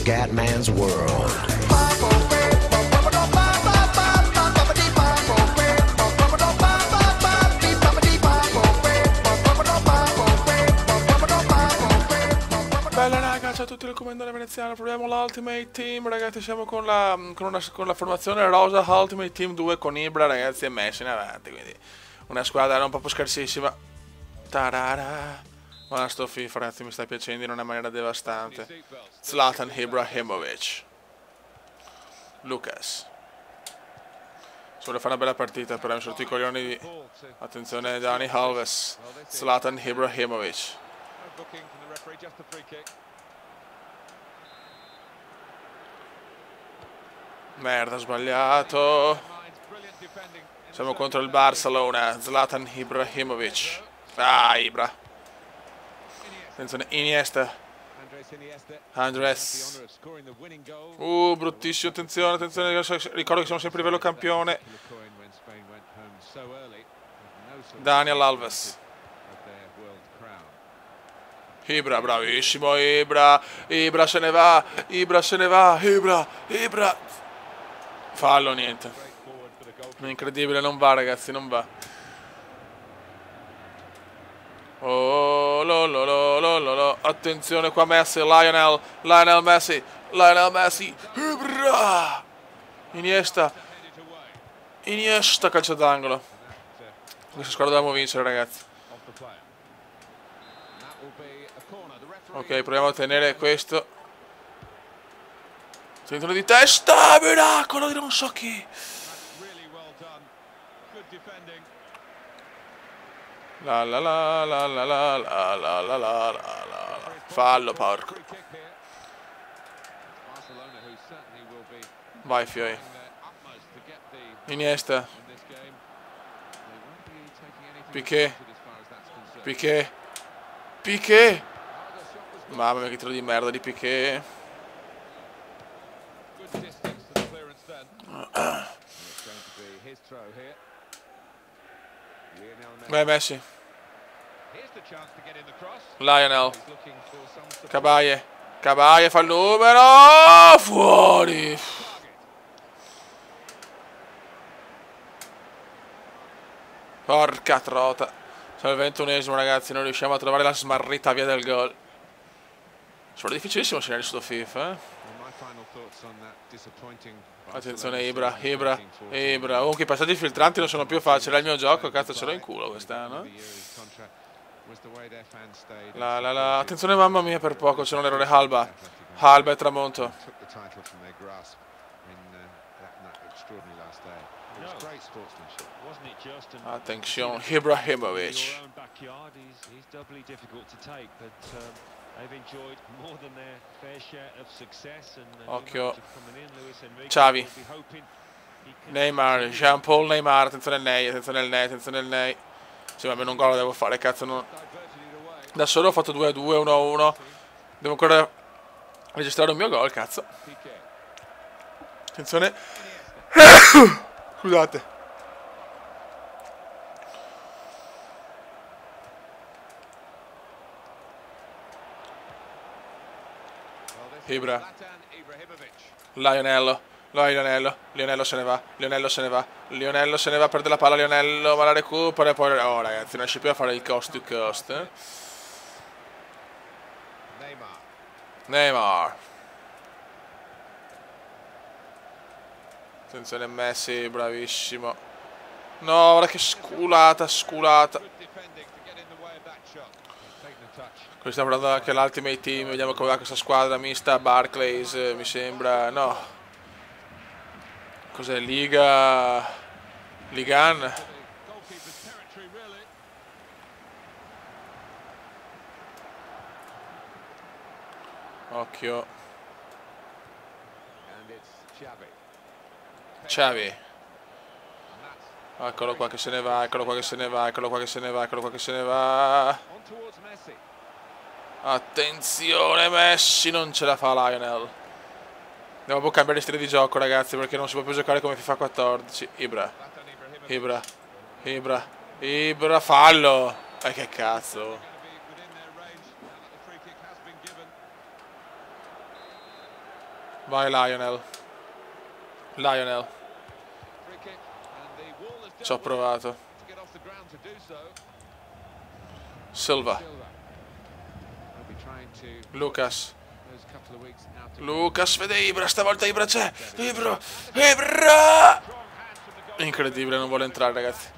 Scatman's World. Bella raga, ciao a tutti, il commendatore veneziano. Proviamo l'Ultimate Team, ragazzi. Siamo con la formazione rosa Ultimate Team 2 con Ibra, ragazzi, e Messi in avanti. Quindi una squadra non proprio scarsissima. Tarara. Ma sto FIFA, ragazzi, mi sta piacendo in una maniera devastante. Zlatan Ibrahimovic. Lucas. Si vuole fare una bella partita, però mi sono tutti i coglioni di... Attenzione, Dani Alves. Zlatan Ibrahimovic. Merda, ho sbagliato. Siamo contro il Barcellona. Zlatan Ibrahimovic. Ah, Ibra. Attenzione, Iniesta. Andres. Bruttissimo, attenzione, attenzione. Ricordo che siamo sempre a livello campione. Daniel Alves. Ibra, bravissimo, Ibra. Ibra se ne va. Ibra se ne va. Ibra. Ibra. Fallo, niente. Incredibile, non va, ragazzi, non va. Oh, lo. Attenzione qua Messi, Lionel Messi, Ibra! Iniesta, calcio d'angolo. Questa squadra dobbiamo vincere, ragazzi. Ok, proviamo a tenere questo. Tentano di testa, miracolo di non so chi. Fallo, porco. Vai, Fioi. Iniesta. Piqué. Mamma mia, che tiro di merda di Piqué. Vai, Messi. Lionel. Cabaye fa il numero. Fuori. Porca trota. Siamo al 21esimo, ragazzi. Non riusciamo a trovare la smarrita via del gol. Sono difficilissimo segnare su FIFA, Attenzione, Ibra. Comunque i passaggi filtranti non sono più facili. È il mio gioco, cazzo, ce l'ho in culo quest'anno. Attenzione, mamma mia, per poco c'è un errore. Alba e tramonto. Attenzione, Ibrahimovic. Occhio. Xavi. Neymar, Jean-Paul Neymar. Attenzione al Ney. Sì, ma almeno un gol lo devo fare, cazzo. No. Da solo ho fatto 2-2, 1-1. Devo ancora registrare un mio gol, cazzo. Attenzione. Scusate. Ibra. Lionello se ne va. Lionello se ne va, perde la palla. Lionello, ma la recupera e poi... Oh, ragazzi, non riesce più a fare il cost to cost. Neymar. Attenzione Messi, bravissimo. No, ora che sculata. Qui stiamo guardando anche l'Ultimate Team, vediamo come va questa squadra mista. Barclays, mi sembra, no. Cos'è? Ligan. Occhio. Xavi. Eccolo qua che se ne va. Attenzione, Messi, non ce la fa Lionel. Devo cambiare stile di gioco, ragazzi, perché non si può più giocare come FIFA 14. Ibra, fallo. Che cazzo. Vai Lionel. Lionel. Ci ho provato. Silva. Lucas. Lucas, vede Ibra, stavolta Ibra c'è. Ibra. Ibra! Incredibile, non vuole entrare, ragazzi.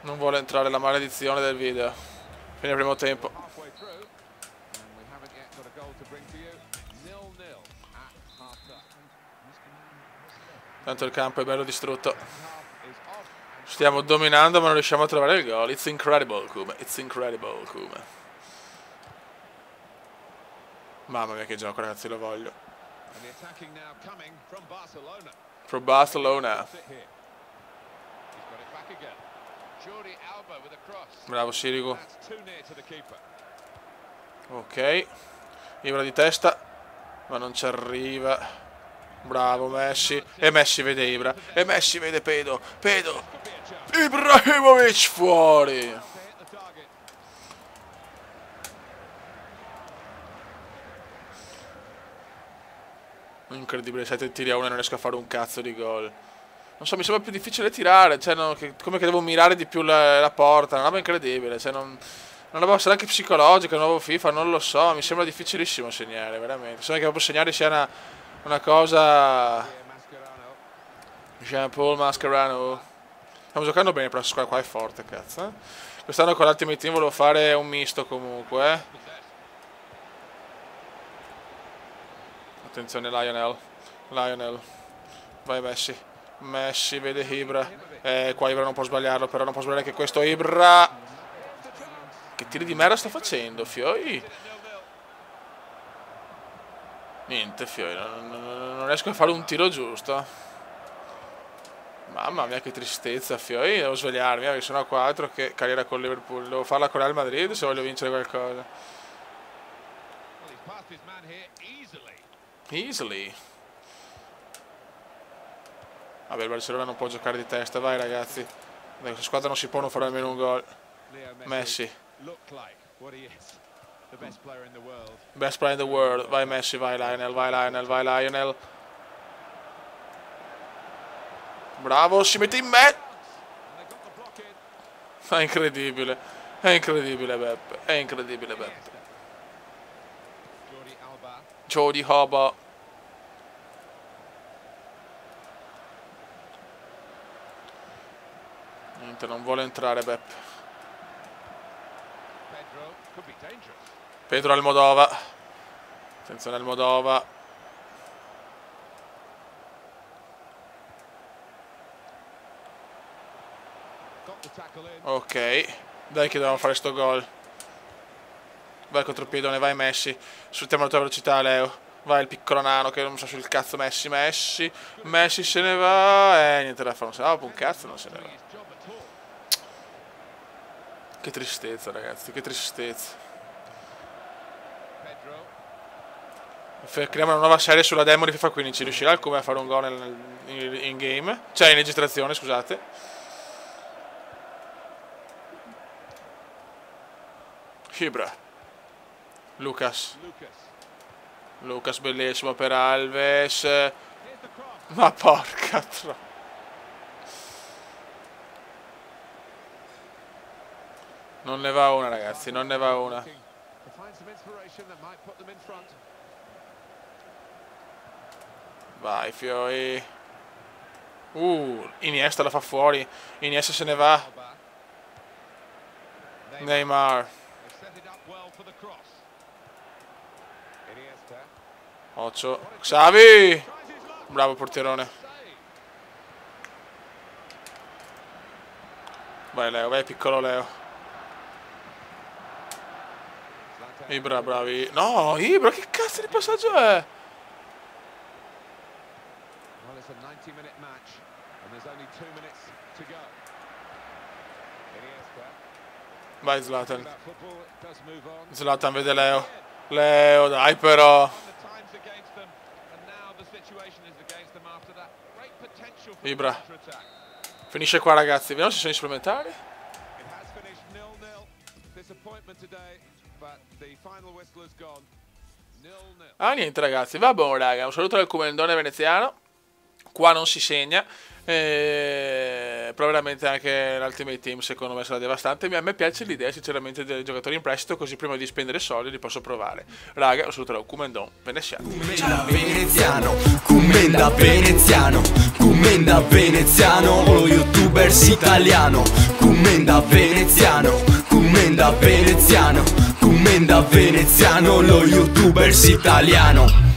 Non vuole entrare, la maledizione del video. Fine primo tempo. Tanto il campo è bello distrutto. Stiamo dominando ma non riusciamo a trovare il gol. It's incredible, Kume. It's incredible, Kume. Mamma mia che gioco, ragazzi, lo voglio. From Barcelona. Bravo Sirigu. Ok. Ibra di testa. Ma non ci arriva. Bravo Messi. E Messi vede Ibra. E Messi vede Pedo. Pedo. Ibrahimovic fuori. Incredibile, 7 tiri a 1 e non riesco a fare un cazzo di gol. Non so, mi sembra più difficile tirare, cioè come che devo mirare di più la porta, una roba incredibile, cioè non avevo neanche psicologica, un nuovo FIFA, non lo so, mi sembra difficilissimo segnare, veramente. Sembra che proprio segnare sia una cosa... Jean-Paul Mascherano. Stiamo giocando bene, però questa squadra qua è forte, cazzo. Quest'anno con l'Ultimate Team volevo fare un misto comunque, Attenzione Lionel. Lionel. Vai Messi. Messi vede Ibra. Qua Ibra non può sbagliarlo, però non può sbagliare anche questo Ibra. Che tiri di merda sta facendo, Fioi? Niente, Fioi. Non riesco a fare un tiro giusto. Mamma mia che tristezza, Fioi. Devo svegliarmi, perché sono a 4. Che carriera con Liverpool. Devo farla con Real Madrid se voglio vincere qualcosa. Easily. Vabbè, il Barcellona non può giocare di testa, vai ragazzi. Questa squadra non si può non fare almeno un gol. Messi. Best player in the world. Vai Messi, vai Lionel, vai Lionel, vai Lionel. Bravo, si mette in me. È incredibile. È incredibile Beppe. È incredibile Beppe. Jordi Alba. Niente, non vuole entrare Beppe. Pedro Almodova. Attenzione Almodova. Ok. Dai che dobbiamo fare sto gol. Vai contropiedone, vai Messi. Sfruttiamo la tua velocità, Leo. Vai il piccolo nano che non so sul cazzo Messi. Messi se ne va. Niente da fare, non se ne va. Un cazzo non se ne va. Che tristezza ragazzi, che tristezza. Creiamo una nuova serie sulla demo di FIFA 15. Riuscirà il Come a fare un gol in game? Cioè in registrazione, scusate. Ibra. Lucas bellissimo per Alves. Ma porca troppo. Non ne va una ragazzi, non ne va una. Vai Fioi. Iniesta la fa fuori. Iniesta se ne va. Neymar. Occhio. Xavi. Bravo portierone. Vai Leo, vai piccolo Leo. Ibra, bravi. No, Ibra, che cazzo di passaggio è? Vai Zlatan. Zlatan vede Leo. Leo, dai però. Ibra. Finisce qua ragazzi. Vediamo se sono i supplementari. Ah, niente ragazzi, va buono raga, un saluto dal commendone veneziano. Qua non si segna, però veramente anche l'Ultimate Team secondo me sarà devastante. A me piace l'idea sinceramente dei giocatori in prestito, così prima di spendere soldi li posso provare. Raga, un saluto dal commendone veneziano. Commenda veneziano, commenda veneziano, lo youtubers italiano. Commenda veneziano, commenda veneziano, commenda veneziano, lo youtubers italiano.